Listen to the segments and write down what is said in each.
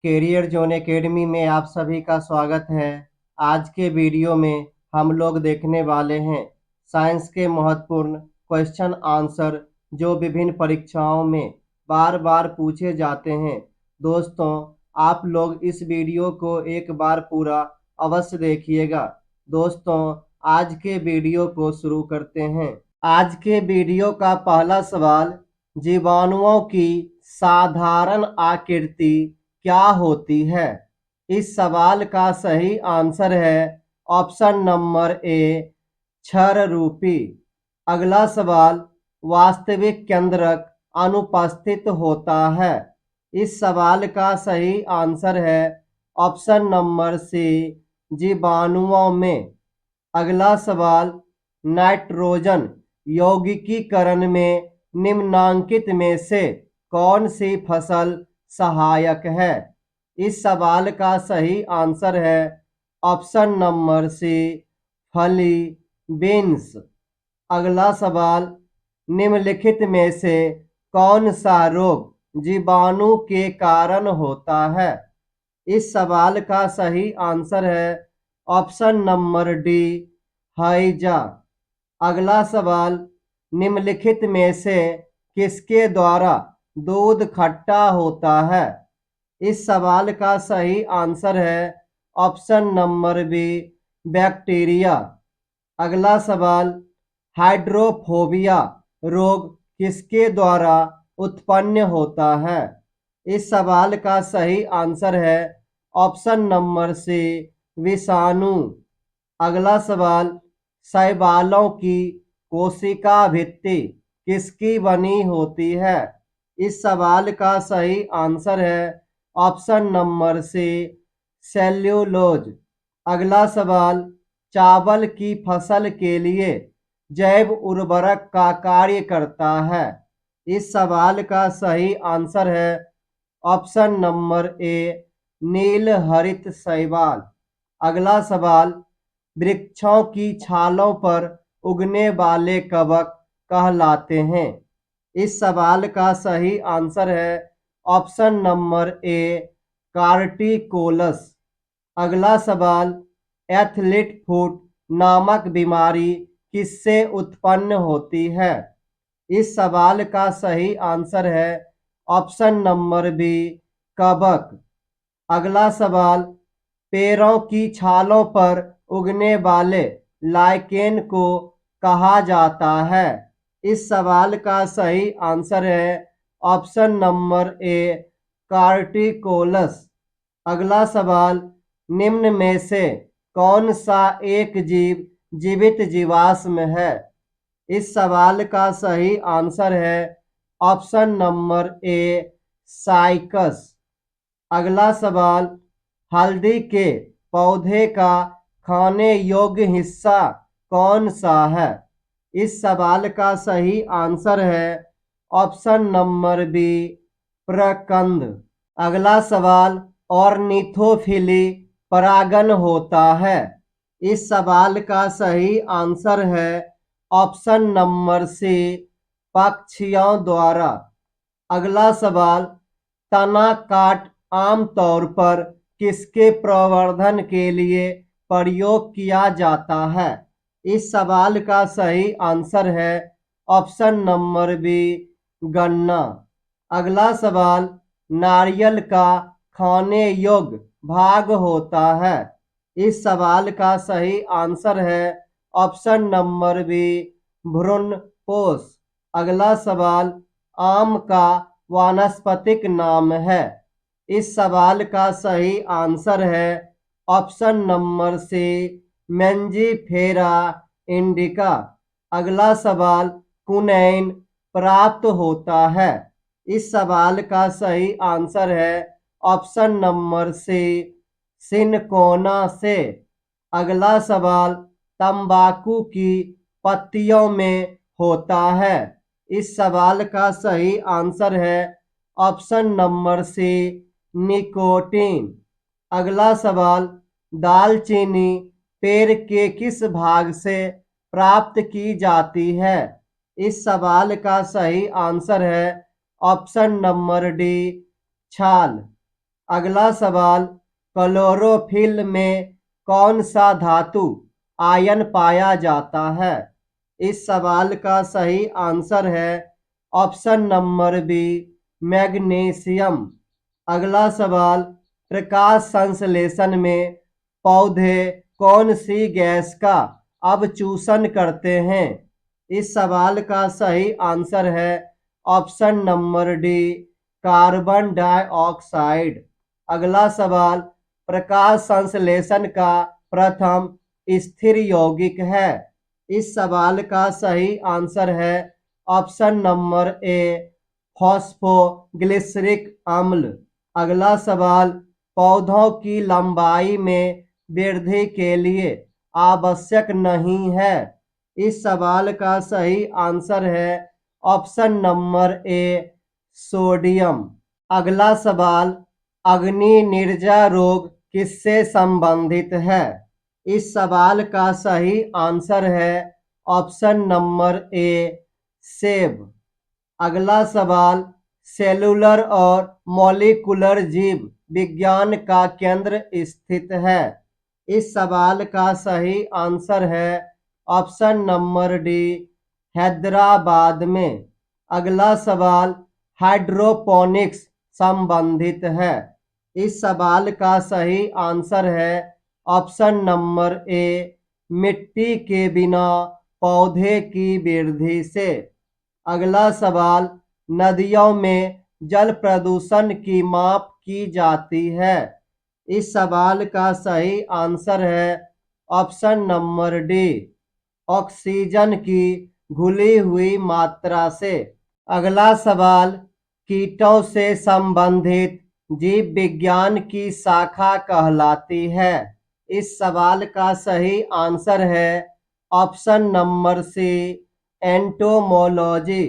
Career zone academy में आप सभी का स्वागत है। आज के वीडियो में हम लोग देखने वाले हैं साइंस के महत्वपूर्ण क्वेश्चन आंसर जो विभिन्न परीक्षाओं में बार बार पूछे जाते हैं। दोस्तों, आप लोग इस वीडियो को एक बार पूरा अवश्य देखिएगा। दोस्तों, आज के वीडियो को शुरू करते हैं। आज के वीडियो का पहला सवाल, जीवाणुओं की साधारण आकृति क्या होती है? इस सवाल का सही आंसर है ऑप्शन नंबर ए, छर रूपी। अगला सवाल, वास्तविक केंद्रक अनुपस्थित होता है। इस सवाल का सही आंसर है ऑप्शन नंबर सी, जीवाणुओं में। अगला सवाल, नाइट्रोजन यौगिकीकरण में निम्नांकित में से कौन सी फसल सहायक है? इस सवाल का सही आंसर है ऑप्शन नंबर सी, फली बीन्स। अगला सवाल, निम्नलिखित में से कौन सा रोग जीवाणु के कारण होता है? इस सवाल का सही आंसर है ऑप्शन नंबर डी, हैजा। अगला सवाल, निम्नलिखित में से किसके द्वारा दूध खट्टा होता है? इस सवाल का सही आंसर है ऑप्शन नंबर बी, बैक्टीरिया। अगला सवाल, हाइड्रोफोबिया रोग किसके द्वारा उत्पन्न होता है? इस सवाल का सही आंसर है ऑप्शन नंबर सी, विषाणु। अगला सवाल, शैवालों की कोशिका भित्ति किसकी बनी होती है? इस सवाल का सही आंसर है ऑप्शन नंबर सी, सेल्यूलोज। अगला सवाल, चावल की फसल के लिए जैव उर्वरक का कार्य करता है। इस सवाल का सही आंसर है ऑप्शन नंबर ए, नील हरित शैवाल। अगला सवाल, वृक्षों की छालों पर उगने वाले कवक कहलाते हैं। इस सवाल का सही आंसर है ऑप्शन नंबर ए, कार्टिकोलस। अगला सवाल, एथलीट फुट नामक बीमारी किससे उत्पन्न होती है? इस सवाल का सही आंसर है ऑप्शन नंबर बी, कवक। अगला सवाल, पेड़ों की छालों पर उगने वाले लाइकेन को कहा जाता है। इस सवाल का सही आंसर है ऑप्शन नंबर ए, कार्टिकोलस। अगला सवाल, निम्न में से कौन सा एक जीव जीवित जीवाश्म है? इस सवाल का सही आंसर है ऑप्शन नंबर ए, साइकस। अगला सवाल, हल्दी के पौधे का खाने योग्य हिस्सा कौन सा है? इस सवाल का सही आंसर है ऑप्शन नंबर बी, प्रकंद। अगला सवाल, ऑर्निथोफिली परागन होता है। इस सवाल का सही आंसर है ऑप्शन नंबर सी, पक्षियों द्वारा। अगला सवाल, तना काट आमतौर पर किसके प्रवर्धन के लिए प्रयोग किया जाता है? इस सवाल का सही आंसर है ऑप्शन नंबर बी, गन्ना। अगला सवाल, नारियल का खाने योग्य भाग होता है। इस सवाल का सही आंसर है ऑप्शन नंबर बी, भ्रूणपोष। अगला सवाल, आम का वानस्पतिक नाम है। इस सवाल का सही आंसर है option number C, Mangifera indica. अगला सवाल, कुनैन प्राप्त होता है। इस सवाल का सही आंसर है ऑप्शन नंबर सी, सिनकोना से। अगला सवाल, तंबाकू की पत्तियों में होता है। इस सवाल का सही आंसर है ऑप्शन नंबर सी, निकोटीन। अगला सवाल, दालचीनी पेड़ के किस भाग से प्राप्त की जाती है? इस सवाल का सही आंसर है ऑप्शन नंबर डी, छाल। अगला सवाल, क्लोरोफिल में कौन सा धातु आयन पाया जाता है? इस सवाल का सही आंसर है ऑप्शन नंबर बी, मैग्नीशियम। अगला सवाल, प्रकाश संश्लेषण में पौधे कौन सी गैस का अवशोषण करते हैं? इस सवाल का सही आंसर है option number D, carbon dioxide. अगला सवाल, प्रकाश संश्लेषण का प्रथम स्थिर यौगिक है? इस सवाल का सही आंसर है ऑप्शन नंबर ए, फॉस्फोग्लिसरिक अम्ल। अगला सवाल, पौधों की लंबाई में वृद्धि के लिए आवश्यक नहीं है? इस सवाल का सही आंसर है ऑप्शन नंबर ए, सोडियम। अगला सवाल, अग्नि निर्जा रोग किससे संबंधित है? इस सवाल का सही आंसर है ऑप्शन नंबर ए, सेब। अगला सवाल, सेलुलर और मॉलिक्यूलर जीव विज्ञान का केंद्र स्थित है? इस सवाल का सही आंसर है ऑप्शन नंबर डी, हैदराबाद में। अगला सवाल, हाइड्रोपोनिक्स संबंधित है? इस सवाल का सही आंसर है ऑप्शन नंबर ए, मिट्टी के बिना पौधे की वृद्धि से। अगला सवाल, नदियों में जल प्रदूषण की माप की जाती है? इस सवाल का सही आंसर है ऑप्शन नंबर डी, ऑक्सीजन की घुली हुई मात्रा से। अगला सवाल, कीटों से संबंधित जीव विज्ञान की शाखा कहलाती है? इस सवाल का सही आंसर है ऑप्शन नंबर सी, एंटोमोलॉजी।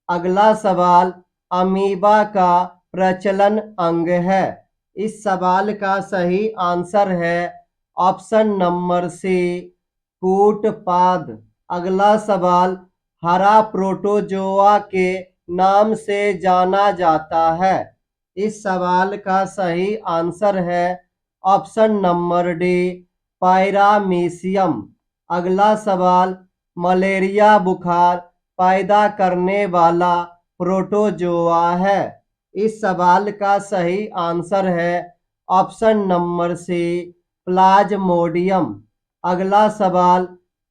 अगला सवाल, अमीबा का प्रचलन अंग है? इस सवाल का सही आंसर है ऑप्शन नंबर सी, कूटपाद। अगला सवाल, हरा प्रोटोजोआ के नाम से जाना जाता है? इस सवाल का सही आंसर है ऑप्शन नंबर डी, पैरामीशियम। अगला सवाल, मलेरिया बुखार पैदा करने वाला प्रोटोजोआ है? इस सवाल का सही आंसर है ऑप्शन नंबर सी, प्लाज्मोडियम। अगला सवाल,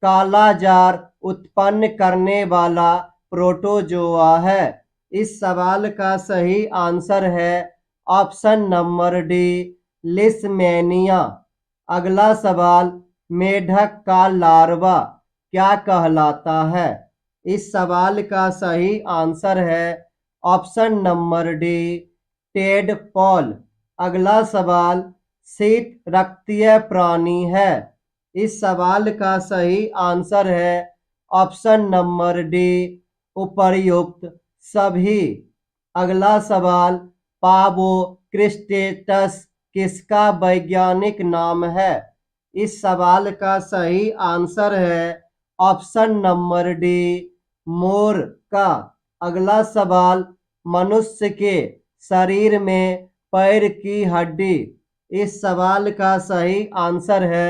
काला जार उत्पन्न करने वाला प्रोटोजोआ है? इस सवाल का सही आंसर है ऑप्शन नंबर डी, लिस्मेनिया। अगला सवाल, मेढक का लार्वा क्या कहलाता है? इस सवाल का सही आंसर है ऑप्शन नंबर डी, टेडपॉल। अगला सवाल, शीत रक्तीय प्राणी है? इस सवाल का सही आंसर है ऑप्शन नंबर डी, उपर्युक्त सभी। अगला सवाल, पावो क्रिस्टेटस किसका वैज्ञानिक नाम है? इस सवाल का सही आंसर है ऑप्शन नंबर डी, मोर का। अगला सवाल, मनुष्य के शरीर में पैर की हड्डी? इस सवाल का सही आंसर है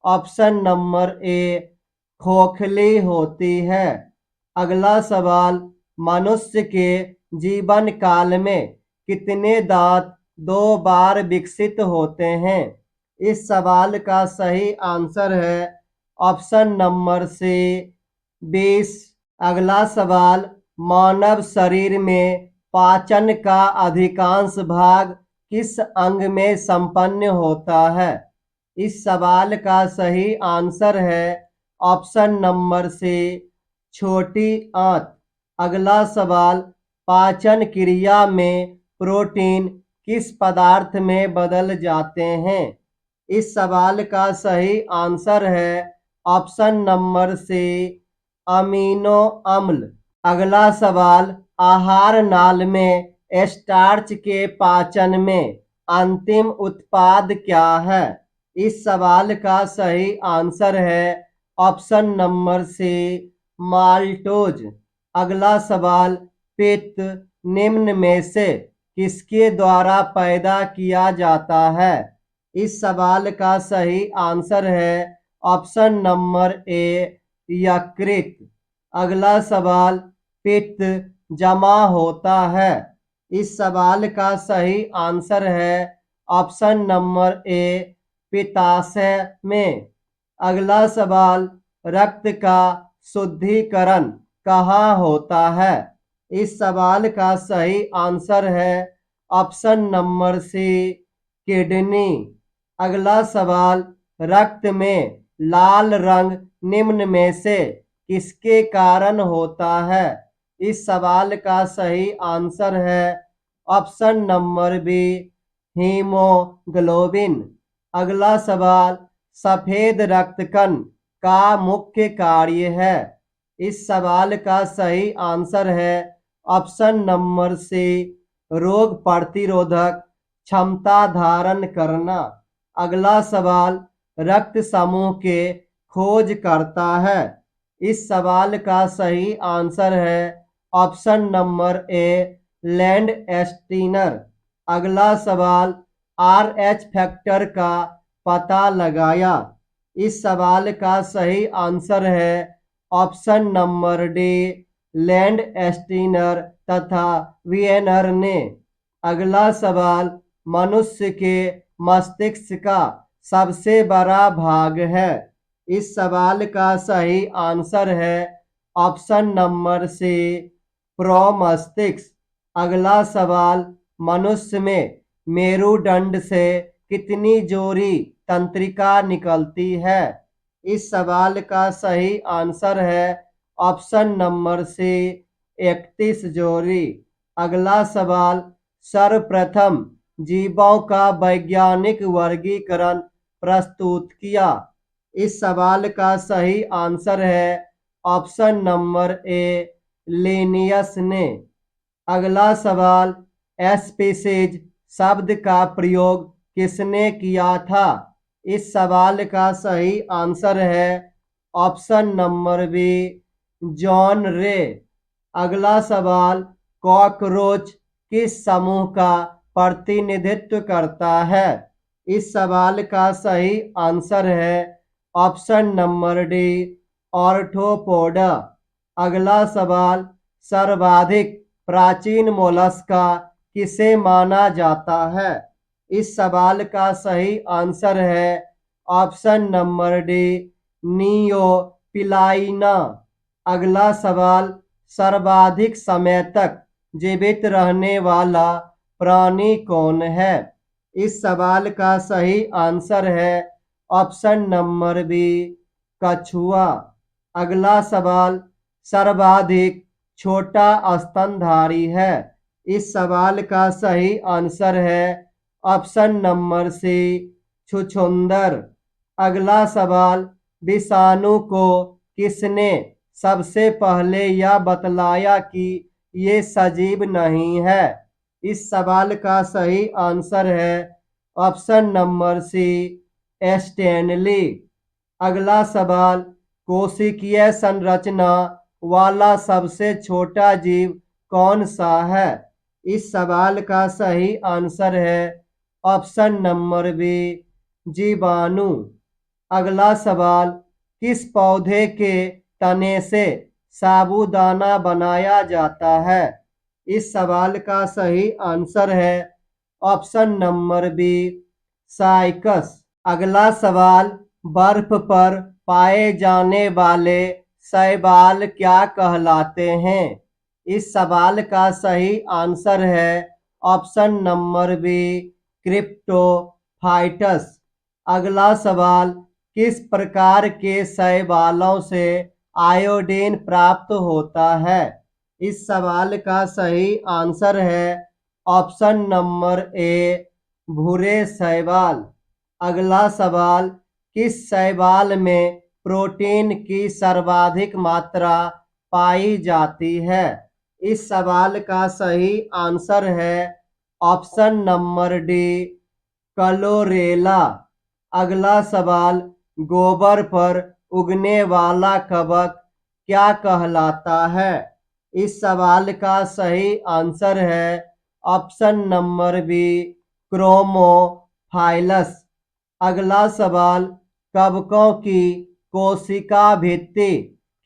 ऑप्शन नंबर ए, खोखली होती है। अगला सवाल, मनुष्य के जीवन काल में कितने दांत 2 बार विकसित होते हैं? इस सवाल का सही आंसर है ऑप्शन नंबर सी, 20। अगला सवाल, मानव शरीर में पाचन का अधिकांश भाग किस अंग में संपन्न होता है? इस सवाल का सही आंसर है ऑप्शन नंबर सी, छोटी आंत। अगला सवाल, पाचन क्रिया में प्रोटीन किस पदार्थ में बदल जाते हैं? इस सवाल का सही आंसर है ऑप्शन नंबर सी, अमीनो अम्ल। अगला सवाल, आहार नाल में स्टार्च के पाचन में अंतिम उत्पाद क्या है? इस सवाल का सही आंसर है ऑप्शन नंबर सी, माल्टोज। अगला सवाल, पित्त निम्न में से किसके द्वारा पैदा किया जाता है? इस सवाल का सही आंसर है ऑप्शन नंबर ए, यकृत। अगला सवाल, पित्त जमा होता है। इस सवाल का सही आंसर है ऑप्शन नंबर ए, पित्ताशय में। अगला सवाल, रक्त का शुद्धिकरण कहाँ होता है? इस सवाल का सही आंसर है ऑप्शन नंबर सी, किडनी। अगला सवाल, रक्त में लाल रंग निम्न में से किसके कारण होता है? इस सवाल का सही आंसर है ऑप्शन नंबर बी, हीमोग्लोबिन। अगला सवाल, सफेद रक्त कण का मुख्य कार्य है? इस सवाल का सही आंसर है ऑप्शन नंबर सी, रोग प्रतिरोधक क्षमता धारण करना। अगला सवाल, रक्त समूह के खोज करता है? इस सवाल का सही आंसर है ऑप्शन नंबर ए, लैंड एस्टीनर। अगला सवाल, RH फैक्टर का पता लगाया? इस सवाल का सही आंसर है ऑप्शन नंबर डी, लैंड एस्टीनर तथा वियनर ने। अगला सवाल, मनुष्य के मस्तिष्क का सबसे बड़ा भाग है? इस सवाल का सही आंसर है ऑप्शन नंबर सी, प्रोमस्तिष्क। अगला सवाल, मनुष्य में मेरुदंड से कितनी जोड़ी तंत्रिका निकलती है? इस सवाल का सही आंसर है ऑप्शन नंबर सी, 31 जोड़ी। अगला सवाल, सर्वप्रथम जीवों का वैज्ञानिक वर्गीकरण प्रस्तुत किया? इस सवाल का सही आंसर है ऑप्शन नंबर ए, लिनियस ने। अगला सवाल, स्पीशीज शब्द का प्रयोग किसने किया था? इस सवाल का सही आंसर है ऑप्शन नंबर बी, जॉन रे। अगला सवाल, कॉकरोच किस समूह का प्रतिनिधित्व करता है? इस सवाल का सही आंसर है ऑप्शन नंबर डी, ऑर्थ्रोपोडा। अगला सवाल, सर्वाधिक प्राचीन मोलस्का किसे माना जाता है? इस सवाल का सही आंसर है ऑप्शन नंबर डी, नियोपिलाइना। अगला सवाल, सर्वाधिक समय तक जीवित रहने वाला प्राणी कौन है? इस सवाल का सही आंसर है ऑप्शन नंबर बी, कछुआ। अगला सवाल, सर्वाधिक छोटा स्तनधारी है? इस सवाल का सही आंसर है ऑप्शन नंबर सी, छुछुंदर। अगला सवाल, विषाणु को किसने सबसे पहले यह बतलाया कि ये सजीव नहीं है? इस सवाल का सही आंसर है ऑप्शन नंबर सी, स्टैनली। अगला सवाल, कोशिकीय संरचना वाला सबसे छोटा जीव कौन सा है? इस सवाल का सही आंसर है ऑप्शन नंबर बी, जीवाणु। अगला सवाल, किस पौधे के तने से साबूदाना बनाया जाता है? इस सवाल का सही आंसर है ऑप्शन नंबर बी, साइकस। अगला सवाल, बर्फ पर पाए जाने वाले शैवाल क्या कहलाते हैं? इस सवाल का सही आंसर है ऑप्शन नंबर बी, क्रिप्टोफाइटस। अगला सवाल, किस प्रकार के शैवालों से आयोडीन प्राप्त होता है? इस सवाल का सही आंसर है ऑप्शन नंबर ए, भूरे शैवाल। अगला सवाल, किस शैवाल में प्रोटीन की सर्वाधिक मात्रा पाई जाती है? इस सवाल का सही आंसर है ऑप्शन नंबर डी, क्लोरेला। अगला सवाल, गोबर पर उगने वाला कवक क्या कहलाता है? इस सवाल का सही आंसर है ऑप्शन नंबर बी क्रोमोफाइलस। अगला सवाल, कवकों की कोशिका भित्ति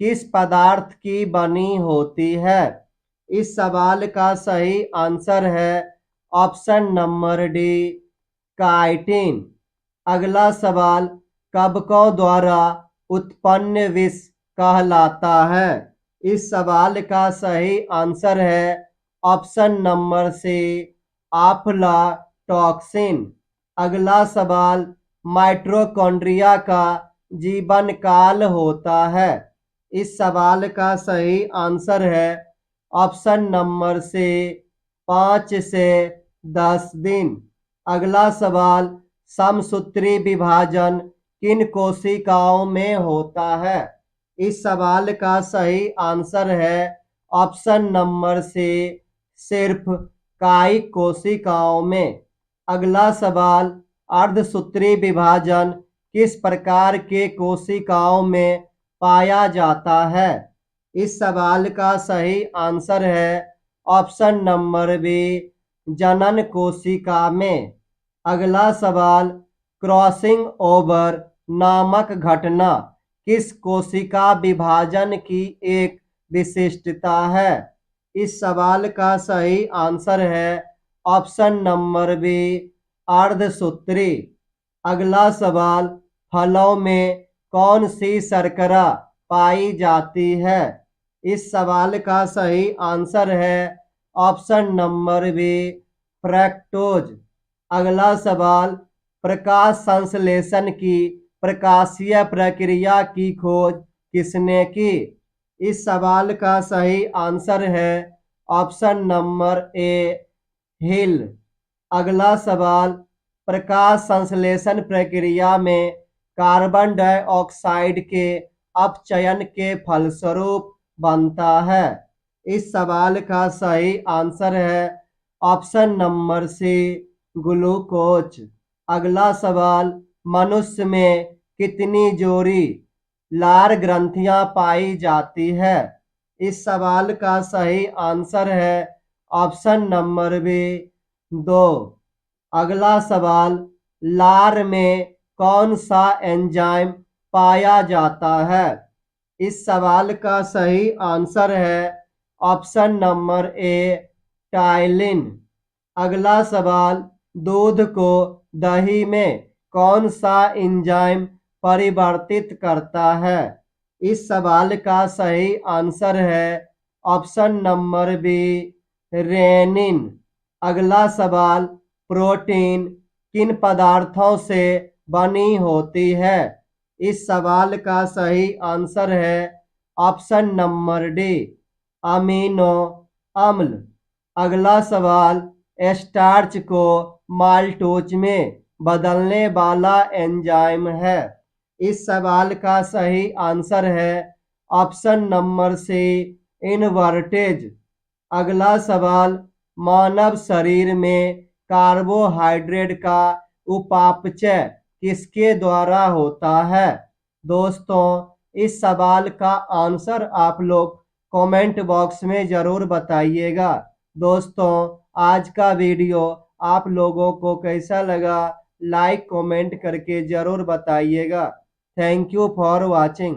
किस पदार्थ की बनी होती है? इस सवाल का सही आंसर है ऑप्शन नंबर डी काइटिन। अगला सवाल, कवकों द्वारा उत्पन्न विष कहलाता है? इस सवाल का सही आंसर है ऑप्शन नंबर सी आफ्लाटॉक्सिन। अगला सवाल, माइटोकॉन्ड्रिया का जीवन काल होता है? इस सवाल का सही आंसर है ऑप्शन नंबर सी 5 से 10 दिन। अगला सवाल, समसूत्री विभाजन किन कोशिकाओं में होता है? इस सवाल का सही आंसर है ऑप्शन नंबर सी सिर्फ कायिक कोशिकाओं में। अगला सवाल, अर्धसूत्री विभाजन किस प्रकार के कोशिकाओं में पाया जाता है? इस सवाल का सही आंसर है ऑप्शन नंबर बी जनन कोशिका में। अगला सवाल, क्रॉसिंग ओवर नामक घटना किस कोशिका विभाजन की एक विशिष्टता है? इस सवाल का सही आंसर है ऑप्शन नंबर बी अर्धसूत्री। अगला सवाल, फलों में कौन सी शर्करा पाई जाती है? इस सवाल का सही आंसर है ऑप्शन नंबर बी फ्रक्टोज। अगला सवाल, प्रकाश संश्लेषण की प्रकाशीय प्रक्रिया की खोज किसने की? इस सवाल का सही आंसर है ऑप्शन नंबर ए हिल। अगला सवाल, प्रकाश संश्लेषण प्रक्रिया में कार्बन डाइऑक्साइड के अपचयन के फलस्वरूप बनता है? इस सवाल का सही आंसर है ऑप्शन नंबर सी ग्लूकोज। अगला सवाल, मनुष्य में कितनी जोड़ी लार ग्रंथियां पाई जाती है? इस सवाल का सही आंसर है ऑप्शन नंबर बी 2। अगला सवाल, लार में कौन सा एंजाइम पाया जाता है? इस सवाल का सही आंसर है ऑप्शन नंबर ए टाइलिन। अगला सवाल, दूध को दही में कौन सा एंजाइम परिवर्तित करता है? इस सवाल का सही आंसर है ऑप्शन नंबर बी रेनिन। अगला सवाल, प्रोटीन किन पदार्थों से बनी होती है? इस सवाल का सही आंसर है ऑप्शन नंबर डी अमीनो अम्ल। अगला सवाल, स्टार्च को माल्टोज में बदलने वाला एंजाइम है? इस सवाल का सही आंसर है ऑप्शन नंबर सी इनवर्टेज। अगला सवाल, मानव शरीर में कार्बोहाइड्रेट का उपापचय किसके द्वारा होता है? दोस्तों, इस सवाल का आंसर आप लोग कमेंट बॉक्स में ज़रूर बताइएगा। दोस्तों, आज का वीडियो आप लोगों को कैसा लगा, लाइक कमेंट करके ज़रूर बताइएगा। Thank you for watching.